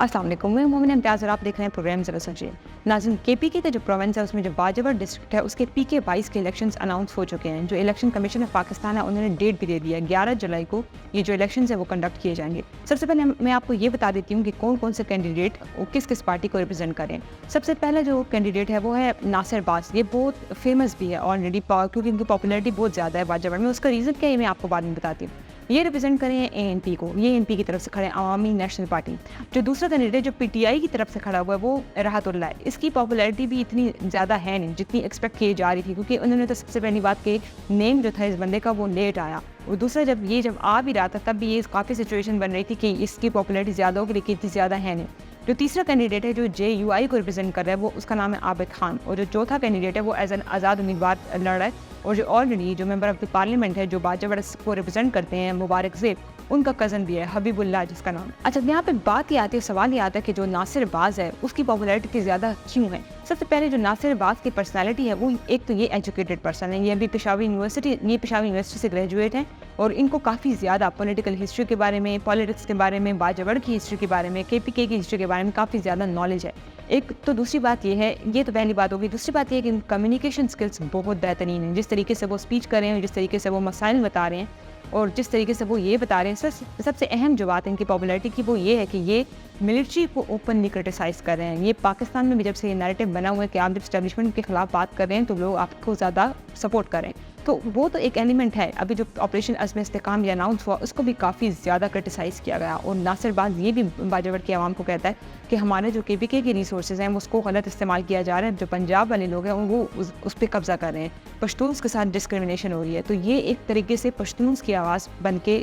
अस्सलाम वालेकुम, मैं मोमिन इम्तियाज़ और आप देख रहे हैं प्रोग्राम ज़रा सोचिए। नाज़रीन, केपीके का जो प्रोविंस है उसमें जो बाजवा डिस्ट्रिक्ट है उसके पीके 22 के इलेक्शंस अनाउंस हो चुके हैं। जो इलेक्शन कमीशन ऑफ पाकिस्तान है उन्होंने डेट भी दे दिया है, 11 जुलाई को ये जो इलेक्शंस है वो कंडक्ट किए जाएंगे। सबसे पहले मैं आपको ये बता देती हूँ कि कौन कौन से कैंडिडेट किस किस पार्टी को रिप्रेजेंट करें। सबसे पहला जो कैंडिडेट है वो है नासिर बाज़। ये बहुत फेमस भी है ऑलरेडी क्योंकि इनकी पॉपुलरिटी बहुत ज़्यादा है बाजवा में। उसका रीज़न क्या है मैं आपको बाद में बताती हूँ। ये रिप्रेजेंट करें एएनपी को, ये एएनपी की तरफ से खड़े हैं, अवामी नेशनल पार्टी। जो दूसरा कैंडिडेट जो पीटीआई की तरफ से खड़ा हुआ है वो राहतुल्लाह है। इसकी पॉपुलैरिटी भी इतनी ज़्यादा है नहीं जितनी एक्सपेक्ट की जा रही थी, क्योंकि उन्होंने तो सबसे पहली बात कि नेम जो था इस बंदे का वो लेट आया, और दूसरा जब आ भी रहा था तब भी ये काफ़ी सिचुएशन बन रही थी कि इसकी पॉपुलैरिटी ज़्यादा होगी, लेकिन इतनी ज़्यादा है नहीं। जो तीसरा कैंडिडेट है जो जेयूआई को रिप्रेजेंट कर रहा है वो उसका नाम है आबिद खान, और जो चौथा कैंडिडेट है वो एज एन आज़ाद उम्मीदवार लड़ रहा है, और जो ऑलरेडी जो मेंबर ऑफ द पार्लियामेंट है जो बाजवा को रिप्रेजेंट करते हैं मुबारक ज़ेब, उनका कज़न भी है हबीबुल्लाह जिसका नाम। अच्छा, यहाँ पे बात ये आती है, सवाल ये आता है कि जो नासिर बाज़ है उसकी पॉपुलैरिटी इतनी ज़्यादा क्यों है। सबसे पहले जो नासिर बाज़ की पर्सनैलिटी है वो एक तो ये एजुकेटेड पर्सन है, ये अभी पेशावर यूनिवर्सिटी से ग्रेजुएट हैं, और इनको काफ़ी ज़्यादा पॉलिटिकल हिस्ट्री के बारे में, पॉलिटिक्स के बारे में, बाजवड़ की हिस्ट्री के बारे में, केपीके की हिस्ट्री के बारे में काफ़ी ज़्यादा नॉलेज है। एक तो दूसरी बात ये है, ये तो पहली बात होगी। दूसरी बात ये है कि कम्युनिकेशन स्किल्स बहुत बेहतरीन हैं। जिस तरीके से वो स्पीच कर रहे हैं, जिस तरीके से वो मसाइल बता रहे हैं, और जिस तरीके से वो ये बता रहे हैं, सबसे अहम जो बात है इनकी पॉपुलैरिटी की वो ये है कि ये मिलिट्री को ओपनली क्रिटिसाइज़ कर रहे हैं। ये पाकिस्तान में भी जब से ये नैरेटिव बना हुआ है कि आप जब स्टैब्लिशमेंट के खिलाफ बात कर रहे हैं तो लोग आपको ज़्यादा सपोर्ट करें, तो वो तो एक एलिमेंट है। अभी जो ऑपरेशन अज़्म इस्तेकाम ये अनाउंस हुआ उसको भी काफ़ी ज़्यादा क्रिटिसाइज़ किया गया, और नासिर बाज़ ये भी बाजवा की आवाम को कहता है कि हमारे जो केपीके के रिसोर्सेज हैं उसको गलत इस्तेमाल किया जा रहा है। जो पंजाब वाले लोग हैं वो उस पर कब्ज़ा कर रहे हैं, पश्तून्स के साथ डिस्क्रिमिनेशन हो रही है। तो ये एक तरीके से पश्तून्स की आवाज़ बन के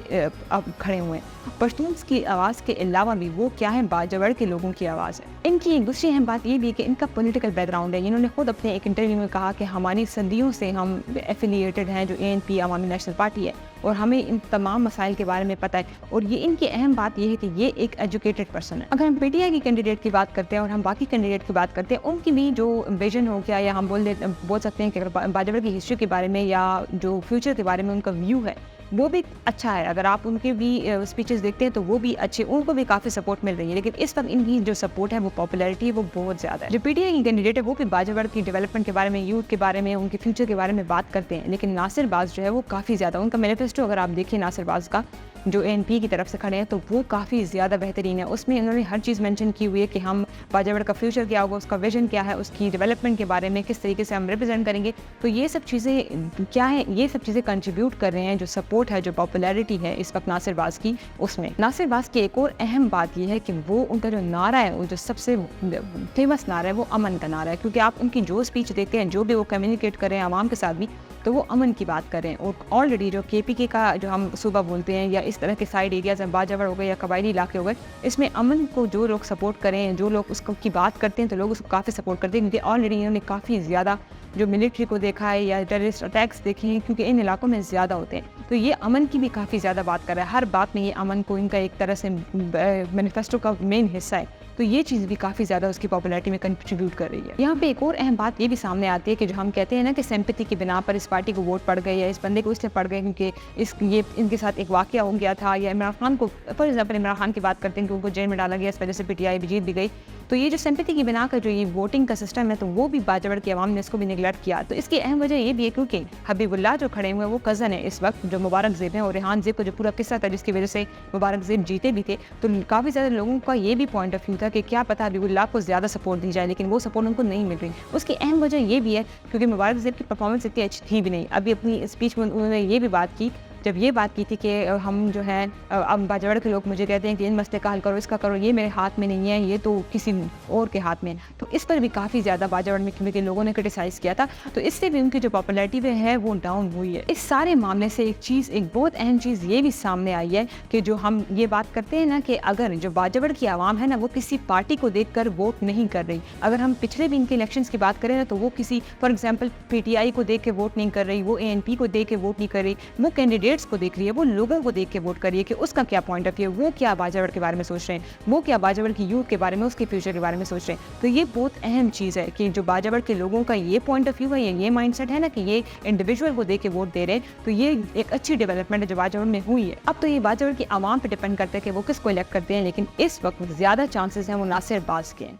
अब खड़े हुए हैं। पश्तून्स की आवाज़ के अलावा भी वो क्या है, बाजवा के लोगों की आवाज़ है। इनकी एक दूसरी अहम बात ये भी है कि इनका पॉलिटिकल बैकग्राउंड है। इन्होंने खुद अपने एक इंटरव्यू में कहा कि हमारी सदियों से हम एफिलिएटेड हैं जो एएनपी अवामी नेशनल पार्टी है, और हमें इन तमाम मसाइल के बारे में पता है। और ये इनकी अहम बात ये है कि ये एक एजुकेटेड पर्सन है। अगर हम पीटीआई की कैंडिडेट की बात करते हैं और हम बाकी कैंडिडेट की बात करते हैं, उनकी भी जो विजन हो गया, या हम बोल सकते हैं कि अगर बाजवा की हिस्ट्री के बारे में या जो फ्यूचर के बारे में उनका व्यू है वो भी अच्छा है। अगर आप उनके भी स्पीचेस देखते हैं तो वो भी अच्छे, उनको भी काफ़ी सपोर्ट मिल रही है। लेकिन इस वक्त इनकी जो सपोर्ट है वो पॉपुलैरिटी है वो बहुत ज़्यादा है। जो पीटीआई की कैंडिडेट है वो भी बाजवा की डेवलपमेंट के बारे में, यूथ के बारे में, उनके फ्यूचर के बारे में बात करते हैं। लेकिन नासिर बाज़ जो है वो काफ़ी ज़्यादा, उनका मैनिफेस्टो अगर आप देखिए नासिर बाज़ का जो एएनपी की तरफ से खड़े हैं तो वो काफ़ी ज़्यादा बेहतरीन है। उसमें इन्होंने हर चीज़ मेंशन की हुई है कि हम बाजवा का फ्यूचर क्या होगा, उसका विजन क्या है, उसकी डेवलपमेंट के बारे में किस तरीके से हम रिप्रेजेंट करेंगे। तो ये सब चीज़ें क्या है, ये सब चीज़ें कंट्रीब्यूट कर रहे हैं जो सपोर्ट है, जो पॉपुलैरिटी है इस वक्त नासिर बाज़ की। उसमें नासिर बाज़ की एक और अहम बात यह है कि वो उनका जो नारा है, वो जो सबसे फेमस नारा है वो अमन का नारा है। क्योंकि आप उनकी जो स्पीच देखते हैं, जो भी वो कम्युनिकेट कर रहे हैं आवाम के साथ भी, तो वो अमन की बात करें। और ऑलरेडी जो केपीके का जो हम सूबा बोलते हैं या इस तरह के साइड एरियाज हैं, बाजवा हो गए या कबायली इलाके हो गए, इसमें अमन को जो लोग सपोर्ट करें, जो लोग उसको की बात करते हैं तो लोग उसको काफ़ी सपोर्ट करते हैं, क्योंकि ऑलरेडी इन्होंने काफ़ी ज़्यादा जो मिलिट्री को देखा है या टेररिस्ट अटैक्स देखे हैं, क्योंकि इन इलाकों में ज़्यादा होते हैं। तो ये अमन की भी काफ़ी ज़्यादा बात कर रहा है, हर बात में ये अमन को इनका एक तरह से मैनिफेस्टो का मेन हिस्सा है। तो ये चीज़ भी काफ़ी ज़्यादा उसकी पॉपुलैरिटी में कंट्रीब्यूट कर रही है। यहाँ पे एक और अहम बात ये भी सामने आती है कि जो हम कहते हैं ना कि सिंपैथी की बिना पर इस पार्टी को वोट पड़ गए या इस बंदे को इसलिए पड़ गए क्योंकि ये इनके साथ एक वाक़या हो गया था, या इमरान खान को, फॉर एग्जाम्पल इमरान खान की बात करते हैं कि उनको जेल में डाला गया, इस वजह से पीटीआई भी जीत भी गई। तो ये जो सिंपैथी की बिना का जो ये वोटिंग का सिस्टम है, तो वो भी बाजवा की आवाम ने इसको भी निगलेक्ट किया। तो इसकी अहम वजह ये भी है क्योंकि हबीबुल्लाह जो खड़े हुए हैं वो कज़न है इस वक्त जो मुबारक ज़ेब हैं, और रेहान ज़ेब का जो पूरा किस्सा था जिसकी वजह से मुबारक ज़ेब जीते भी थे। तो काफ़ी ज़्यादा लोगों का ये भी पॉइंट ऑफ व्यू था कि क्या पता हबीबुल्लाह को ज़्यादा सपोर्ट दी जाए, लेकिन वो सपोर्ट उनको नहीं मिल रही। उसकी अहम वजह ये भी है क्योंकि मुबारक ज़ेब की परफॉर्मेंस इतनी अच्छी थी भी नहीं। अभी अपनी स्पीच में उन्होंने ये भी बात की, जब ये बात की थी कि हम जो है अब बाजवा के लोग मुझे कहते हैं कि इन मसले का हल करो, इसका करो, ये मेरे हाथ में नहीं है, ये तो किसी और के हाथ में है। तो इस पर भी काफ़ी ज़्यादा बाजवा में के लोगों ने क्रिटिसाइज़ किया था, तो इससे भी उनकी जो पॉपुलैरिटी है वो डाउन हुई है। इस सारे मामले से एक बहुत अहम चीज़ ये भी सामने आई है कि जो हम ये बात करते हैं ना कि अगर जो बाजवा की आवाम है ना वो किसी पार्टी को देख कर वोट नहीं कर रही। अगर हम पिछले भी इनके इलेक्शंस की बात करें ना तो वो किसी फॉर एग्जाम्पल पीटीआई को देख के वोट नहीं कर रही, वो एएनपी को देख के वोट नहीं कर रही, वो कैंडिडेट कैंडिडेट्स को देख रही है, वो लोगों को देख के वोट कर रही है कि उसका क्या पॉइंट ऑफ व्यू, वो क्या बाजावर के बारे में सोच रहे हैं, वो क्या बाजावर की यूथ के बारे में, उसके फ्यूचर के बारे में सोच रहे हैं। तो ये बहुत अहम चीज़ है कि जो बाजावर के लोगों का ये पॉइंट ऑफ व्यू है, ये माइंडसेट है ना कि ये इंडिविजुअल को देख के वोट दे रहे हैं, तो ये एक अच्छी डेवलपमेंट है जो बाजावर में हुई है। अब तो ये बाजावर की आवाम पे डिपेंड करता है कि वो किसको इलेक्ट करते हैं, लेकिन इस वक्त ज़्यादा चांसेस हैं वो नासिर अब्बास के हैं।